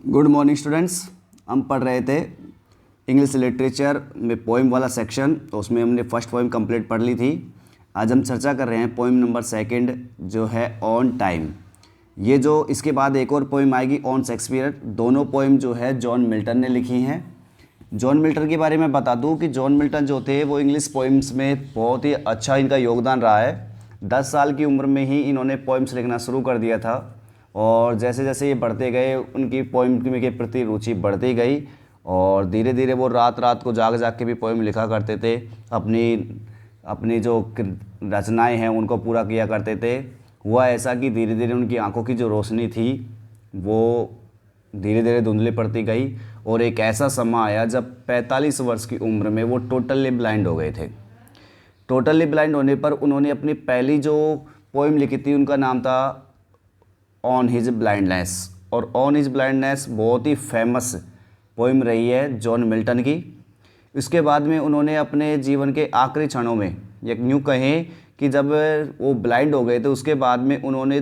Good morning students. हम पढ़ रहे थे इंग्लिश लिटरेचर में पोइम वाला सेक्शन, तो उसमें हमने फर्स्ट पोइम कंप्लीट पढ़ ली थी। आज हम चर्चा कर रहे हैं पोइम नंबर सेकंड जो है ऑन टाइम। ये जो इसके बाद एक और पोइम आएगी ऑन शेक्सपियर। दोनों पोइम जो है जॉन मिल्टन ने लिखी हैं। जॉन मिल्टन के बारे में बता दूं कि जॉन मिल्टन जो थे वो इंग्लिश पोइम्स में बहुत ही अच्छा इनका योगदान रहा है। 10 साल की उम्र में ही इन्होंने पोइम्स लिखना शुरू कर दिया था और जैसे जैसे ये बढ़ते गए उनकी पोइम के प्रति रुचि बढ़ती गई और धीरे धीरे वो रात रात को जाग जाग के भी पोइम लिखा करते थे। अपनी जो रचनाएं हैं उनको पूरा किया करते थे। हुआ ऐसा कि धीरे धीरे उनकी आंखों की जो रोशनी थी वो धीरे धीरे धुंधली पड़ती गई और एक ऐसा समय आया जब 45 वर्ष की उम्र में वो टोटली ब्लाइंड हो गए थे। टोटली ब्लाइंड होने पर उन्होंने अपनी पहली जो पोइम लिखी थी उनका नाम था ऑन हिज ब्लाइंडनेस, और ऑन हिज ब्लाइंडनेस बहुत ही फेमस पोइम रही है जॉन मिल्टन की। इसके बाद में उन्होंने अपने जीवन के आखिरी क्षणों में, एक यूँ कहें कि जब वो ब्लाइंड हो गए थे उसके बाद में उन्होंने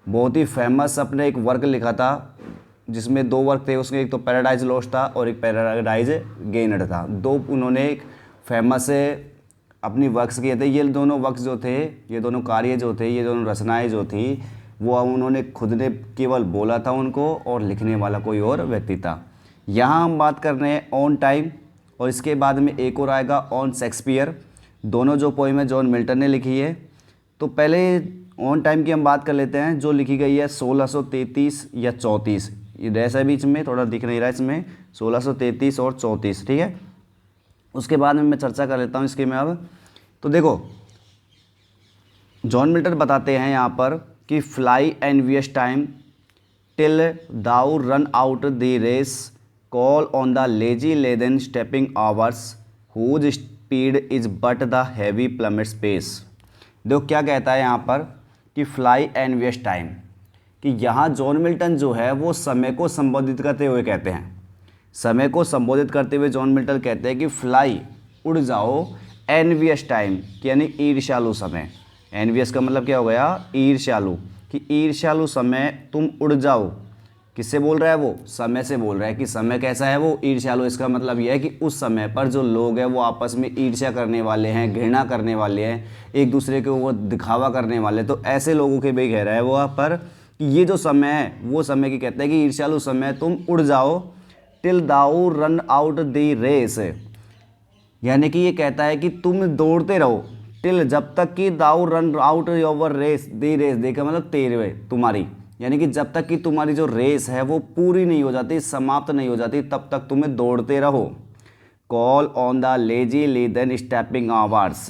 बहुत ही फेमस अपने एक वर्क लिखा था जिसमें 2 वर्क थे। उसमें एक तो पैराडाइज लॉस्ट था और एक पैराडाइज गेनड था। 2 उन्होंने एक फेमस अपनी वर्क्स किए थे। ये दोनों वर्क्स जो थे, ये दोनों कार्य जो थे, ये दोनों रचनाएँ जो थी वो उन्होंने खुद ने केवल बोला था उनको, और लिखने वाला कोई और व्यक्ति था। यहाँ हम बात कर रहे हैं ऑन टाइम और इसके बाद में एक और आएगा ऑन शेक्सपियर। दोनों जो पोइम है जॉन मिल्टन ने लिखी है। तो पहले ऑन टाइम की हम बात कर लेते हैं जो लिखी गई है 1633 या 34। ये ऐसा बीच में थोड़ा दिख नहीं रहा है इसमें, 1633 और 34, ठीक है। उसके बाद में मैं चर्चा कर लेता हूँ इसके में। अब तो देखो जॉन मिल्टन बताते हैं यहाँ पर कि fly envious time till thou run out the race, call on the lazy leaden stepping hours whose speed is but the heavy plummet space. देखो क्या कहता है यहाँ पर कि फ्लाई एनवियस टाइम, कि यहाँ जॉन मिल्टन जो है वो समय को संबोधित करते हुए कहते हैं। समय को संबोधित करते हुए जॉन मिल्टन कहते हैं कि फ्लाई उड़ जाओ, एनवियस टाइम यानी ईर्ष्यालु समय। एनवियस का मतलब क्या हो गया, ईर्ष्यालु, कि ईर्ष्यालु समय तुम उड़ जाओ। किससे बोल रहा है वो, समय से बोल रहा है कि समय कैसा है वो ईर्ष्यालु। इसका मतलब यह है कि उस समय पर जो लोग हैं वो आपस में ईर्ष्या करने वाले हैं, घृणा करने वाले हैं, एक दूसरे के वो दिखावा करने वाले। तो ऐसे लोगों के भी कह रहा है वो वहाँ पर कि ये जो समय है वो समय की कहते हैं कि ईर्ष्यालु समय तुम उड़ जाओ, till thou run out the race, यानी कि ये कहता है कि तुम दौड़ते रहो, टिल जब तक कि thou run out your race, the race देखा मतलब तेरे तुम्हारी, यानी कि जब तक कि तुम्हारी जो रेस है वो पूरी नहीं हो जाती, समाप्त नहीं हो जाती, तब तक तुम्हें दौड़ते रहो। Call on the lazy leaden stepping hours.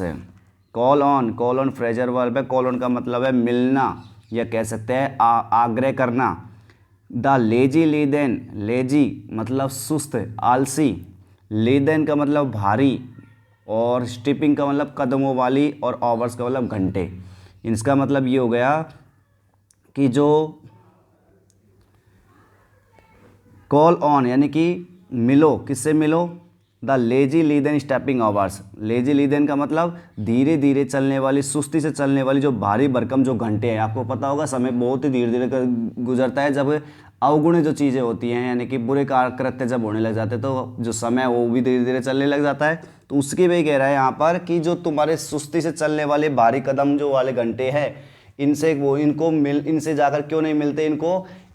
Call on phrasal verb है। कॉल ऑन का मतलब है मिलना या कह सकते हैं आग्रह करना। द लेजी लीदन, लेजी मतलब सुस्त, आलसी, लीदन का मतलब भारी, और स्टिपिंग का मतलब कदमों वाली, और आवर्स का मतलब घंटे। इसका मतलब ये हो गया कि जो कॉल ऑन यानी कि मिलो, किससे मिलो, the lazy leaden stepping hours. Lazy leaden का मतलब धीरे धीरे चलने वाली, सुस्ती से चलने वाली जो भारी भरकम जो घंटे हैं। आपको पता होगा समय बहुत ही धीरे धीरे गुजरता है जब अवगुण जो चीज़ें होती हैं, यानी कि बुरे कृत्य जब होने लग जाते हैं तो जो समय है वो भी धीरे धीरे चलने लग जाता है। तो उसकी भी कह रहा है यहाँ पर कि जो तुम्हारे सुस्ती से चलने वाले भारी कदम जो वाले घंटे हैं, इनसे वो इनसे जाकर क्यों नहीं मिलते,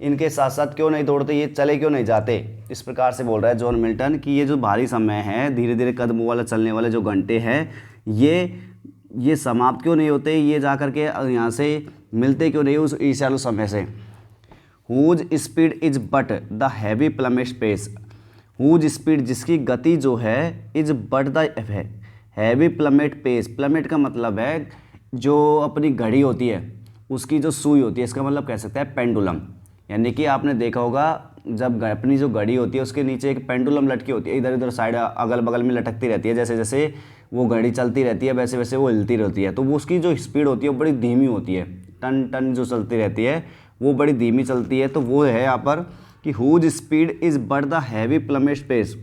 इनके साथ साथ क्यों नहीं दौड़ते, ये चले क्यों नहीं जाते। इस प्रकार से बोल रहा है जॉन मिल्टन कि ये जो भारी समय है, धीरे धीरे कदमों वाला चलने वाले जो घंटे हैं, ये समाप्त क्यों नहीं होते, ये जाकर के यहाँ से मिलते क्यों नहीं उस ईर्ष्यालु समय से। Whose speed is but the heavy plummet space. Whose speed जिसकी गति जो है, is but the heavy plummet pace. Plummet का मतलब है जो अपनी घड़ी होती है उसकी जो सुई होती है, इसका मतलब कह सकते हैं पेंडुलम। यानी कि आपने देखा होगा जब अपनी जो घड़ी होती है उसके नीचे एक पेंडुलम लटकी होती है, इधर उधर साइड अगल बगल में लटकती रहती है। जैसे जैसे वो घड़ी चलती रहती है वैसे वैसे वो हिलती रहती है। तो वो उसकी जो स्पीड होती है वो बड़ी धीमी होती है, टन टन जो चलती रहती है वो बड़ी धीमी चलती है। तो वो है यहाँ पर कि whose speed is but the heavy plummet space,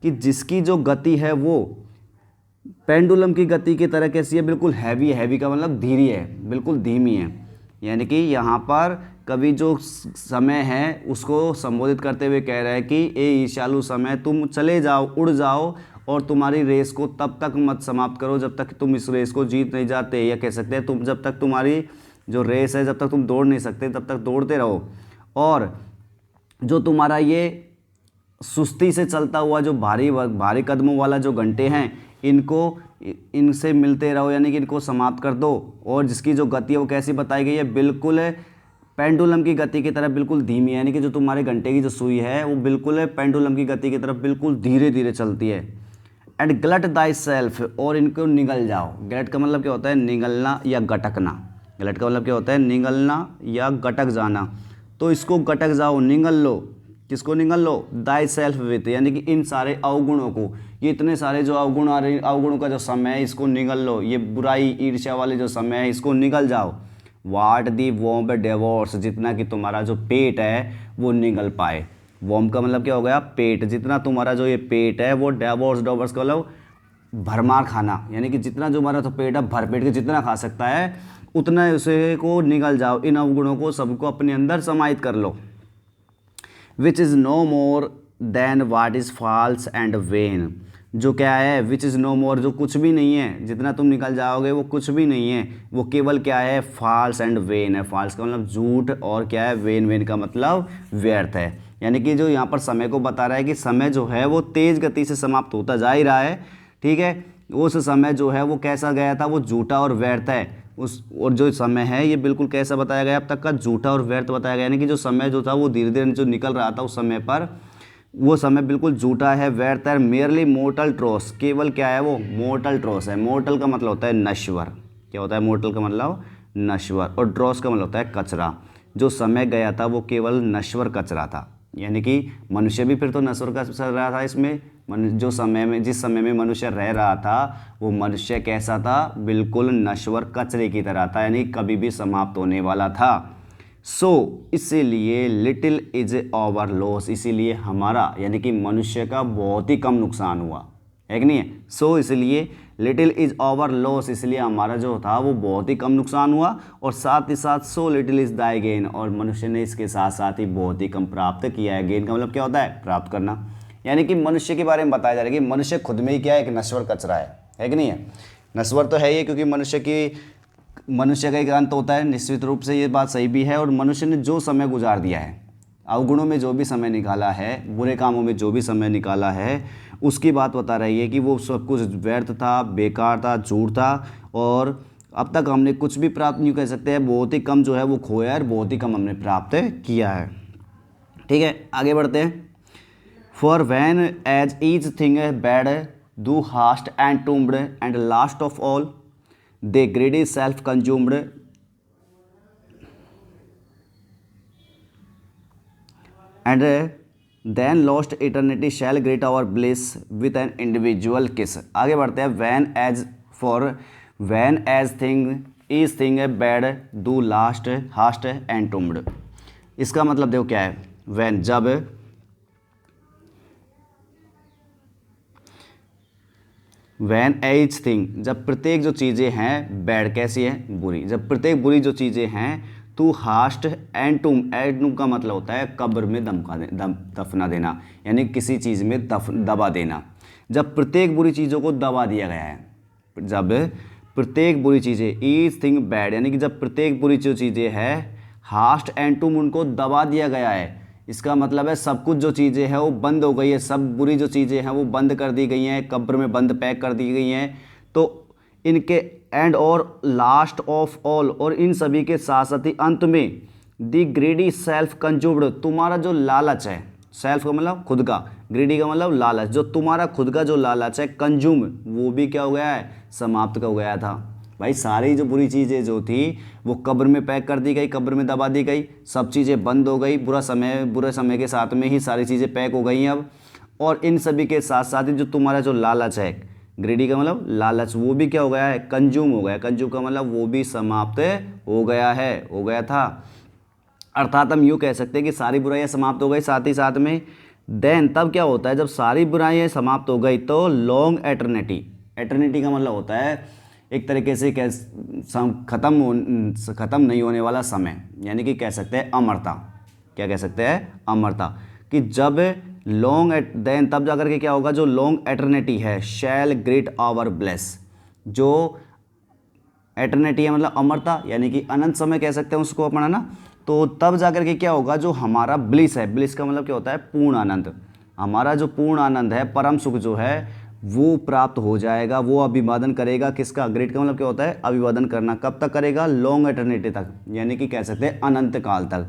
कि जिसकी जो गति है वो पेंडुलम की गति की तरह कैसी है, बिल्कुल हैवी। हैवी का मतलब धीरी है, बिल्कुल धीमी है। यानी कि यहाँ पर कवि जो समय है उसको संबोधित करते हुए कह रहा है कि ए ईर्ष्यालु समय, तुम चले जाओ, उड़ जाओ और तुम्हारी रेस को तब तक मत समाप्त करो जब तक तुम इस रेस को जीत नहीं जाते, या कह सकते हैं तुम जब तक तुम्हारी जो रेस है, जब तक तुम दौड़ नहीं सकते तब तक दौड़ते रहो। और जो तुम्हारा ये सुस्ती से चलता हुआ जो भारी कदमों वाला जो घंटे हैं, इनसे मिलते रहो, यानी कि इनको समाप्त कर दो। और जिसकी जो गति है वो कैसी बताई गई है, बिल्कुल पेंडुलम की गति की तरफ बिल्कुल धीमी है, यानी कि जो तुम्हारे घंटे की जो सुई है वो बिल्कुल पेंडुलम की गति की तरफ बिल्कुल धीरे धीरे चलती है। एंड गलट दाई सेल्फ, और इनको निगल जाओ। गलट का मतलब क्या होता है, निगलना या गटकना। गलट का मतलब क्या होता है, निगलना या गटक जाना। तो इसको गटक जाओ, निगल लो। किसको निगल लो, दाई सेल्फ विथ, यानी कि इन सारे अवगुणों को, ये इतने सारे जो अवगुण आ रहे, अवगुणों का जो समय है इसको निगल लो। ये बुराई ईर्ष्या वाले जो समय है इसको निगल जाओ। वाट दी वॉम्ब डेवोर्स, जितना कि तुम्हारा जो पेट है वो निगल पाए। वॉम्ब का मतलब क्या हो गया, पेट। जितना तुम्हारा जो ये पेट है वो डेवोर्स का मतलब भरमार खाना, यानी कि जितना जो हमारा तो पेट है भरपेट के जितना खा सकता है उतना उसे को निगल जाओ। इन अवगुणों को सबको अपने अंदर समाहित कर लो। Which is no more than what is false and vain, जो क्या है, विच इज़ नो मोर, जो कुछ भी नहीं है, जितना तुम निकल जाओगे वो कुछ भी नहीं है, वो केवल क्या है, फॉल्स एंड वेन है। फॉल्स का मतलब झूठ, और क्या है, वेन का मतलब व्यर्थ है। यानी कि जो यहाँ पर समय को बता रहा है कि समय जो है वो तेज़ गति से समाप्त होता जा ही रहा है, ठीक है। उस समय जो है वो कैसा गया था, वो झूठा और व्यर्थ है। और जो समय है ये बिल्कुल कैसा बताया गया अब तक का, झूठा और व्यर्थ बताया गया। यानी कि जो समय जो था वो धीरे धीरे जो निकल रहा था उस समय पर, वो समय बिल्कुल झूठा है, व्यर्थ है। मेयरली मोर्टल ट्रोस, केवल क्या है वो, मोर्टल ट्रोस है। मोर्टल का मतलब होता है नश्वर। क्या होता है मोर्टल का मतलब, नश्वर। और ट्रोस का मतलब होता है कचरा। जो समय गया था वो केवल नश्वर कचरा था, यानी कि मनुष्य भी फिर तो नश्वर का चल रहा था इसमें। जो समय में, जिस समय में मनुष्य रह रहा था वो मनुष्य कैसा था, बिल्कुल नश्वर कचरे की तरह था, यानी कभी भी समाप्त होने वाला था। इसीलिए लिटिल इज आवर लॉस, इसीलिए हमारा यानी कि मनुष्य का बहुत ही कम नुकसान हुआ है कि नहीं है। इसलिए लिटिल इज आवर लॉस, इसलिए हमारा जो था वो बहुत ही कम नुकसान हुआ। और साथ ही साथ so little is thy gain, और मनुष्य ने इसके साथ साथ ही बहुत ही कम प्राप्त किया है। गेन का मतलब क्या होता है, प्राप्त करना। यानी कि मनुष्य के बारे में बताया जा रहा है कि मनुष्य खुद में ही क्या है, एक नश्वर कचरा है कि नहीं है। नश्वर तो है ही, क्योंकि मनुष्य का एक अंत होता है, निश्चित रूप से ये बात सही भी है। और मनुष्य ने जो समय गुजार दिया है, अवगुणों में जो भी समय निकाला है, बुरे कामों में जो भी समय निकाला है, उसकी बात बता रही है कि वो सब कुछ व्यर्थ था, बेकार था, झूठ था। और अब तक हमने कुछ भी प्राप्त नहीं कह सकते हैं, बहुत ही कम जो है वो खोया है, बहुत ही कम हमने प्राप्त किया है। ठीक है, आगे बढ़ते हैं। For when as each thing bad thou hast entombed and last of all thy greedy self consumed and then lost eternity shall greet our bliss with an individual kiss। आगे बढ़ते हैं। when as thing is thing bad do last hast and tombed, इसका मतलब देखो क्या है। when, जब, van H thing, जब प्रत्येक जो चीज़ें हैं बैड, कैसी है, बुरी, जब प्रत्येक बुरी जो चीज़ें हैं, टू हास्ट एंड टूम का मतलब होता है कब्र में दफना देना, यानी किसी चीज़ में दबा देना। जब प्रत्येक बुरी चीज़ों को दबा दिया गया है, जब प्रत्येक बुरी चीज़ें, ईच थिंग बैड, यानी कि जब प्रत्येक बुरी जो चीज़ें हैं, हास्ट एंड टूम, उनको दबा दिया गया है। इसका मतलब है सब कुछ जो चीज़ें हैं वो बंद हो गई है, सब बुरी जो चीज़ें हैं वो बंद कर दी गई हैं, कब्र में बंद पैक कर दी गई हैं। तो इनके एंड और लास्ट ऑफ ऑल, और इन सभी के साथ साथ ही अंत में, दी ग्रीडी सेल्फ कंज्यूम्ड, तुम्हारा जो लालच है, सेल्फ का मतलब खुद का, ग्रीडी का मतलब लालच, जो तुम्हारा खुद का जो लालच है, कंज्यूम, वो भी क्या हो गया है, समाप्त का हो गया था। भाई सारी जो बुरी चीज़ें जो थी वो कब्र में पैक कर दी गई, कब्र में दबा दी गई, सब चीज़ें बंद हो गई, बुरे समय के साथ में ही सारी चीज़ें पैक हो गई हैं अब। और इन सभी के साथ साथ ही जो तुम्हारा जो लालच है, ग्रीडी का मतलब लालच, वो भी क्या हो गया है, कंज्यूम हो गया। कंज्यूम का मतलब वो भी समाप्त हो गया है, हो गया था। अर्थात हम यूँ कह सकते हैं कि सारी बुराइयाँ समाप्त हो गई, साथ ही साथ में देन, तब क्या होता है, जब सारी बुराइयाँ समाप्त हो गई तो लॉन्ग एटर्निटी, एटर्निटी का मतलब होता है एक तरीके से ख़त्म नहीं होने वाला समय, यानी कि कह सकते हैं अमरता। क्या कह सकते हैं? अमरता। कि जब लॉन्ग देन तब जाकर के क्या होगा, जो लॉन्ग एटर्निटी है, शैल ग्रीट आवर ब्लेस। जो एटर्निटी है मतलब अमरता, यानी कि अनंत समय कह सकते हैं उसको अपना ना। तो तब जाकर के क्या होगा, जो हमारा ब्लिस है, ब्लिस का मतलब क्या होता है? पूर्ण आनंद। हमारा जो पूर्ण आनंद है, परम सुख जो है वो प्राप्त हो जाएगा, वो अभिवादन करेगा। किसका? ग्रेट का मतलब क्या होता है? अभिवादन करना। कब तक करेगा? लॉन्ग एटर्निटी तक, यानी कि कह सकते हैं अनंत काल तक।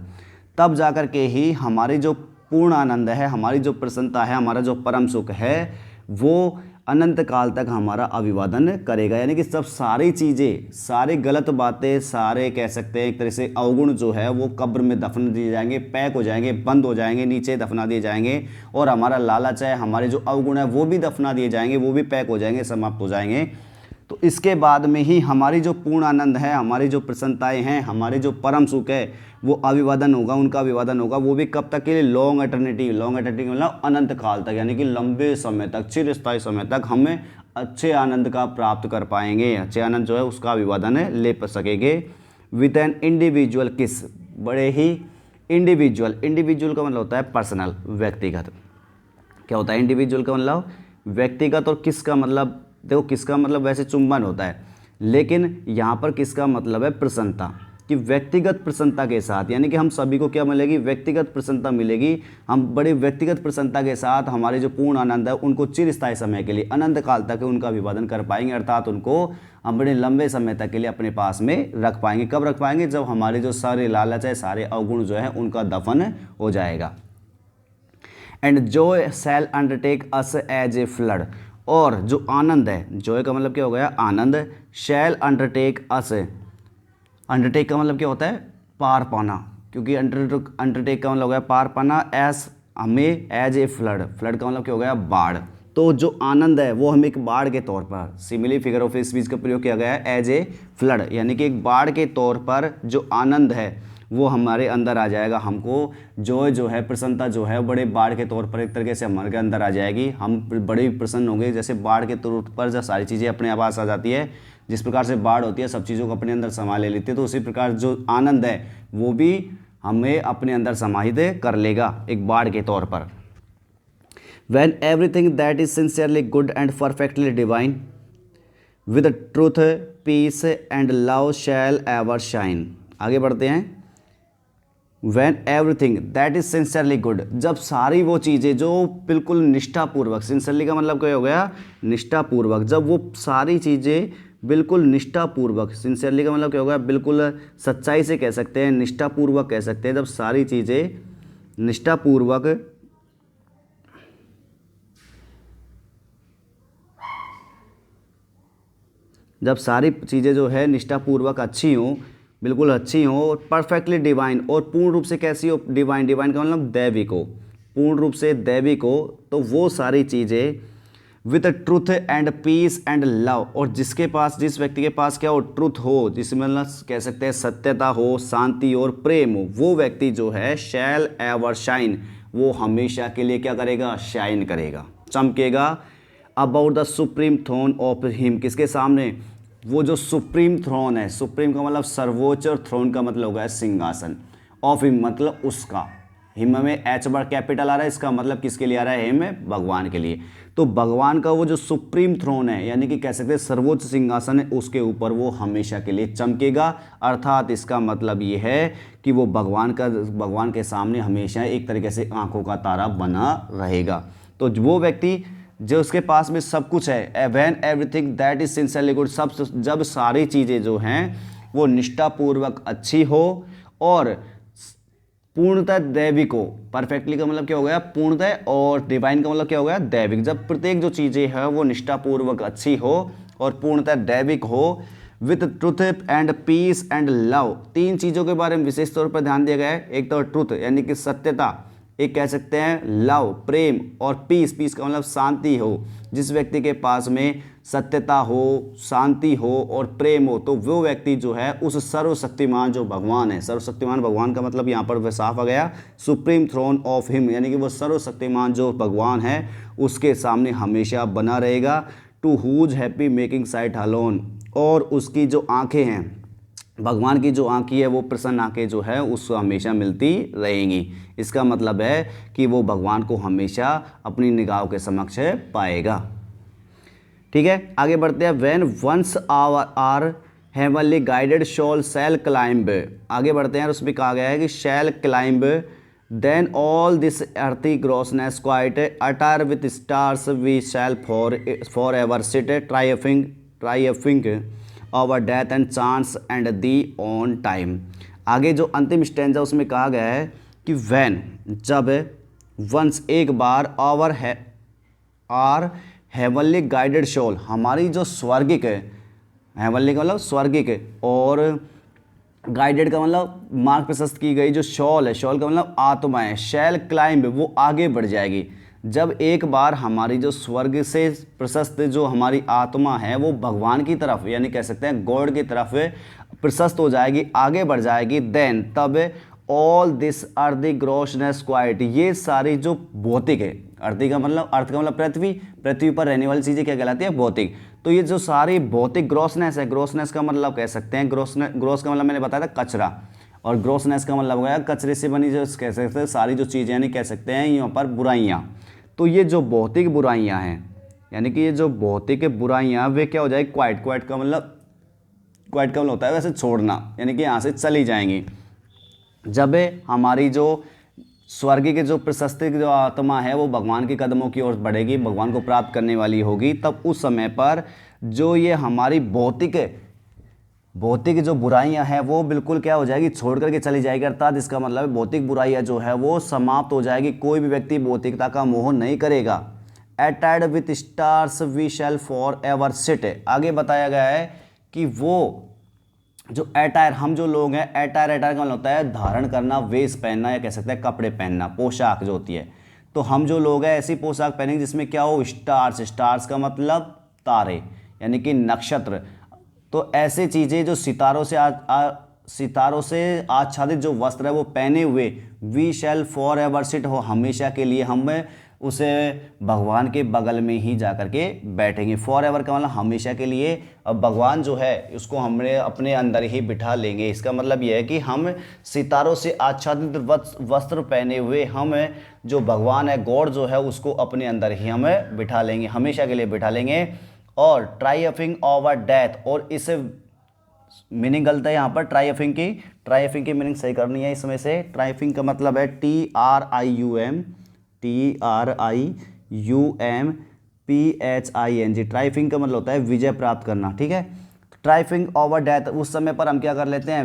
तब जाकर के ही हमारी जो पूर्ण आनंद है, हमारी जो प्रसन्नता है, हमारा जो परम सुख है, वो अनंत काल तक हमारा अभिवादन करेगा। यानी कि सब सारी चीज़ें, सारी गलत बातें, सारे कह सकते हैं एक तरह से अवगुण जो है वो कब्र में दफन दिए जाएंगे, पैक हो जाएंगे, बंद हो जाएंगे, नीचे दफना दिए जाएंगे। और हमारा लालच है, हमारे जो अवगुण है वो भी दफना दिए जाएंगे, वो भी पैक हो जाएंगे, समाप्त हो जाएंगे। तो इसके बाद में ही हमारी जो पूर्ण आनंद है, हमारी जो प्रसन्नताएँ हैं, हमारे जो परम सुख है वो अभिवादन होगा, उनका अभिवादन होगा। वो भी कब तक के लिए? Long eternity. लॉन्ग एटर्निटी मतलब अनंत काल तक, यानी कि लंबे समय तक, चिरस्थायी समय तक हमें अच्छे आनंद का प्राप्त कर पाएंगे। अच्छे आनंद जो है उसका अभिवादन ले सकेंगे। विद एन इंडिविजुअल किस, बड़े ही इंडिविजुअल। इंडिविजुअल का मतलब होता है पर्सनल, व्यक्तिगत। क्या होता है इंडिविजुअल का मतलब? व्यक्तिगत। और किसका मतलब? देखो किसका मतलब वैसे चुंबन होता है, लेकिन यहाँ पर किसका मतलब है? प्रसन्नता। कि व्यक्तिगत प्रसन्नता के साथ, यानी कि हम सभी को क्या मिलेगी? व्यक्तिगत प्रसन्नता मिलेगी। हम बड़े व्यक्तिगत प्रसन्नता के साथ हमारे जो पूर्ण आनंद है उनको चिरस्थायी समय के लिए, अनंत काल तक उनका अभिवादन कर पाएंगे। अर्थात उनको हम बड़े लंबे समय तक के लिए अपने पास में रख पाएंगे। कब रख पाएंगे? जब हमारे जो सारे लालच है, सारे अवगुण जो है उनका दफन हो जाएगा। And joy shall undertake us as a flood. और जो आनंद है, जॉय का मतलब क्या हो गया? आनंद। शैल अंडरटेक अस, अंडरटेक का मतलब क्या होता है? पार पाना। क्योंकि अंडरटेक का मतलब हो गया पार पाना। एस हमें एज ए फ्लड, फ्लड का मतलब क्या हो गया? बाढ़। तो जो आनंद है वो हमें एक बाढ़ के तौर पर, सिमिली फिगर ऑफ स्पीच का प्रयोग किया गया है, एज ए फ्लड, यानी कि एक बाढ़ के तौर पर जो आनंद है वो हमारे अंदर आ जाएगा। हमको जो है प्रसन्नता जो है बड़े बाढ़ के तौर पर एक तरीके से हमारे अंदर आ जाएगी। हम बड़े प्रसन्न होंगे, जैसे बाढ़ के तौर पर जब सारी चीज़ें अपने आप आ जाती है, जिस प्रकार से बाढ़ होती है सब चीज़ों को अपने अंदर समा ले लेती है, तो उसी प्रकार जो आनंद है वो भी हमें अपने अंदर समाहित कर लेगा एक बाढ़ के तौर पर। When everything that is sincerely good and perfectly divine with truth, peace and love shall ever shine। आगे बढ़ते हैं। When everything that is sincerely good, जब सारी वो चीज़ें जो बिल्कुल निष्ठापूर्वक, सिंसियरली का मतलब क्या हो गया? निष्ठापूर्वक। जब वो सारी चीज़ें बिल्कुल निष्ठापूर्वक, सिंसियरली का मतलब क्या हो गया? बिल्कुल सच्चाई से कह सकते हैं, निष्ठापूर्वक कह सकते हैं। जब सारी चीज़ें निष्ठापूर्वक, जब सारी चीज़ें जो है निष्ठापूर्वक अच्छी हों, बिल्कुल अच्छी हों, और परफेक्टली डिवाइन, और पूर्ण रूप से कैसी हो? डिवाइन। डिवाइन का मतलब दैविक हो, पूर्ण रूप से दैविक हो। तो वो सारी चीज़ें with truth and peace and love, और जिसके पास, जिस व्यक्ति के पास क्या हो? ट्रुथ हो, जिसमें मतलब कह सकते हैं सत्यता हो, शांति और प्रेम हो, वो व्यक्ति जो है शैल एवर शाइन, वो हमेशा के लिए क्या करेगा? शाइन करेगा, चमकेगा। About the supreme throne of him, किसके सामने? वो जो सुप्रीम थ्रोन है, सुप्रीम का मतलब सर्वोच्च, और थ्रोन का मतलब होगा सिंहासन। ऑफ हिम मतलब उसका, हिम में एच बड़ा कैपिटल आ रहा है, इसका मतलब किसके लिए आ रहा है? हिम भगवान के लिए। तो भगवान का वो जो सुप्रीम थ्रोन है, यानी कि कह सकते हैं सर्वोच्च सिंहासन है, उसके ऊपर वो हमेशा के लिए चमकेगा। अर्थात इसका मतलब ये है कि वो भगवान के सामने हमेशा एक तरीके से आंखों का तारा बना रहेगा। तो वो व्यक्ति जो उसके पास में सब कुछ है, when everything that is sincerely good, सब जब सारी चीज़ें जो हैं वो निष्ठापूर्वक अच्छी हो और पूर्णतः दैविक हो। परफेक्टली का मतलब क्या हो गया? पूर्णतः, और डिवाइन का मतलब क्या हो गया? दैविक। जब प्रत्येक जो चीज़ें हैं वो निष्ठापूर्वक अच्छी हो और पूर्णतः दैविक हो, with truth and peace and love, तीन चीज़ों के बारे में विशेष तौर पर ध्यान दिया गया है। एक तो ट्रुथ यानी कि सत्यता, एक कह सकते हैं लव प्रेम, और पीस, पीस का मतलब शांति हो। जिस व्यक्ति के पास में सत्यता हो, शांति हो और प्रेम हो, तो वो व्यक्ति जो है उस सर्वशक्तिमान जो भगवान है, सर्वशक्तिमान भगवान का मतलब यहाँ पर साफ आ गया सुप्रीम थ्रोन ऑफ हिम, यानी कि वो सर्वशक्तिमान जो भगवान है उसके सामने हमेशा बना रहेगा। To whose happy making sight alone, और उसकी जो आंखें हैं, भगवान की जो आंखें है वो प्रसन्न आंखें जो है उसको हमेशा मिलती रहेंगी। इसका मतलब है कि वो भगवान को हमेशा अपनी निगाहों के समक्ष पाएगा। ठीक है, आगे बढ़ते हैं। When once our heavenly guided soul shall climb, आगे बढ़ते हैं और उसमें कहा गया है कि shall climb then all this earthy grossness quite attire with stars we shall for ever sit triumphing over death and chance and thee on time. आगे जो अंतिम स्टैंजा उसमें कहा गया है कि वैन, जब, वंस, एक बार, आर हेवनली गाइडेड शॉल, हमारी जो स्वर्गिक है, हेवनली का मतलब स्वर्गिक, और गाइडेड का मतलब मार्ग प्रशस्त की गई जो शॉल है, शॉल का मतलब आत्मा है, शैल क्लाइंब, वो आगे बढ़ जाएगी। जब एक बार हमारी जो स्वर्ग से प्रशस्त जो हमारी आत्मा है वो भगवान की तरफ, यानी कह सकते हैं गॉड की तरफ प्रशस्त हो जाएगी, आगे बढ़ जाएगी, देन तब all this earth grossness quite, ये सारी जो भौतिक है, अर्थ का मतलब पृथ्वी, पृथ्वी पर रहने वाली चीज़ें क्या कहलाती है, भौतिक। तो ये जो सारी भौतिक ग्रॉसनेस है, ग्रॉसनेस का मतलब कह सकते हैं, ग्रॉस का मतलब मैंने बताया था कचरा, और ग्रॉसनेस का मतलब हो गया कचरे से बनी जो कह सकते हैं सारी जो चीज़ें, यानी कह सकते हैं यहाँ पर बुराइयाँ। तो ये जो भौतिक बुराइयाँ हैं, यानी कि ये जो भौतिक बुराइयाँ वे क्या हो जाएगी, क्वाइट का मतलब होता है वैसे छोड़ना, यानी कि यहाँ से चली जाएंगी। जब हमारी जो स्वर्ग के जो प्रशस्ति जो आत्मा है वो भगवान के कदमों की ओर बढ़ेगी, भगवान को प्राप्त करने वाली होगी, तब उस समय पर जो ये हमारी भौतिक जो बुराइयां हैं वो बिल्कुल क्या हो जाएगी, छोड़ करके चली जाएगी। अर्थात इसका मतलब है भौतिक बुराइयां जो है वो समाप्त हो जाएगी, कोई भी व्यक्ति भौतिकता का मोह नहीं करेगा। अटैड with stars we shall for ever sit, आगे बताया गया है कि वो जो एटायर, हम जो लोग हैं, एटायर का मतलब होता है धारण करना, वेश पहनना, या कह सकते हैं कपड़े पहनना, पोशाक जो होती है। तो हम जो लोग हैं ऐसी पोशाक पहनेंगे जिसमें क्या हो, स्टार्स का मतलब तारे, यानी कि नक्षत्र। तो ऐसे चीज़ें जो सितारों से आच्छादित जो वस्त्र है वो पहने हुए, we shall for ever sit, हो हमेशा के लिए हम उसे भगवान के बगल में ही जा कर के बैठेंगे। फॉर एवर का मतलब हमेशा के लिए। अब भगवान जो है उसको हमने अपने अंदर ही बिठा लेंगे। इसका मतलब यह है कि हम सितारों से आच्छादित वस्त्र पहने हुए हम जो भगवान है, गॉड जो है, उसको अपने अंदर ही हम बिठा लेंगे, हमेशा के लिए बिठा लेंगे। और ट्राइम्फिंग ओवर डेथ, और इस मीनिंग गलत है यहाँ पर ट्राइम्फिंग की मीनिंग सही करनी है इसमें से। ट्राइम्फिंग का मतलब है TRIUMPHING, ट्राइम्फिंग का मतलब होता है विजय प्राप्त करना। ठीक है, ट्राइम्फिंग ओवर डेथ, उस समय पर हम क्या कर लेते हैं,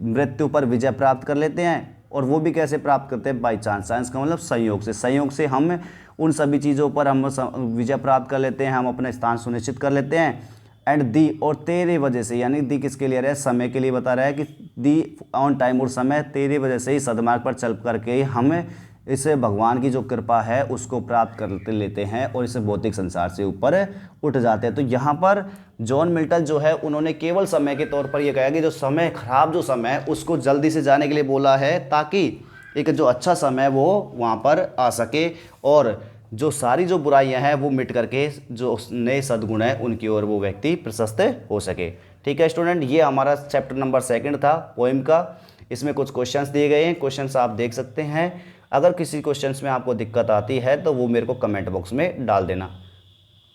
मृत्यु पर विजय प्राप्त कर लेते हैं। और वो भी कैसे प्राप्त करते हैं, बाई चांस। चांस का मतलब संयोग से हम उन सभी चीज़ों पर हम विजय प्राप्त कर लेते हैं, हम अपना स्थान सुनिश्चित कर लेते हैं। एंड दी, और तेरे वजह से, यानी दी किसके लिए रहा है, समय के लिए बता रहा है कि दी ऑन टाइम, और समय तेरे वजह से ही सदमार्ग पर चल करके हम इसे भगवान की जो कृपा है उसको प्राप्त कर लेते हैं और इसे भौतिक संसार से ऊपर उठ जाते हैं। तो यहाँ पर जॉन मिल्टन जो है उन्होंने केवल समय के तौर पर यह कहा कि जो समय खराब जो समय है उसको जल्दी से जाने के लिए बोला है, ताकि एक जो अच्छा समय वो वहाँ पर आ सके और जो सारी जो बुराइयां हैं वो मिट करके जो नए सद्गुण है उनकी ओर वो व्यक्ति प्रशस्त हो सके। ठीक है स्टूडेंट, ये हमारा चैप्टर नंबर 2 था पोएम का। इसमें कुछ क्वेश्चंस दिए गए हैं, क्वेश्चंस आप देख सकते हैं। अगर किसी क्वेश्चंस में आपको दिक्कत आती है तो वो मेरे को कमेंट बॉक्स में डाल देना।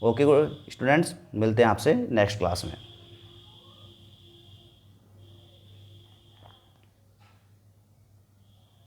ओके स्टूडेंट्स, मिलते हैं आपसे नेक्स्ट क्लास में।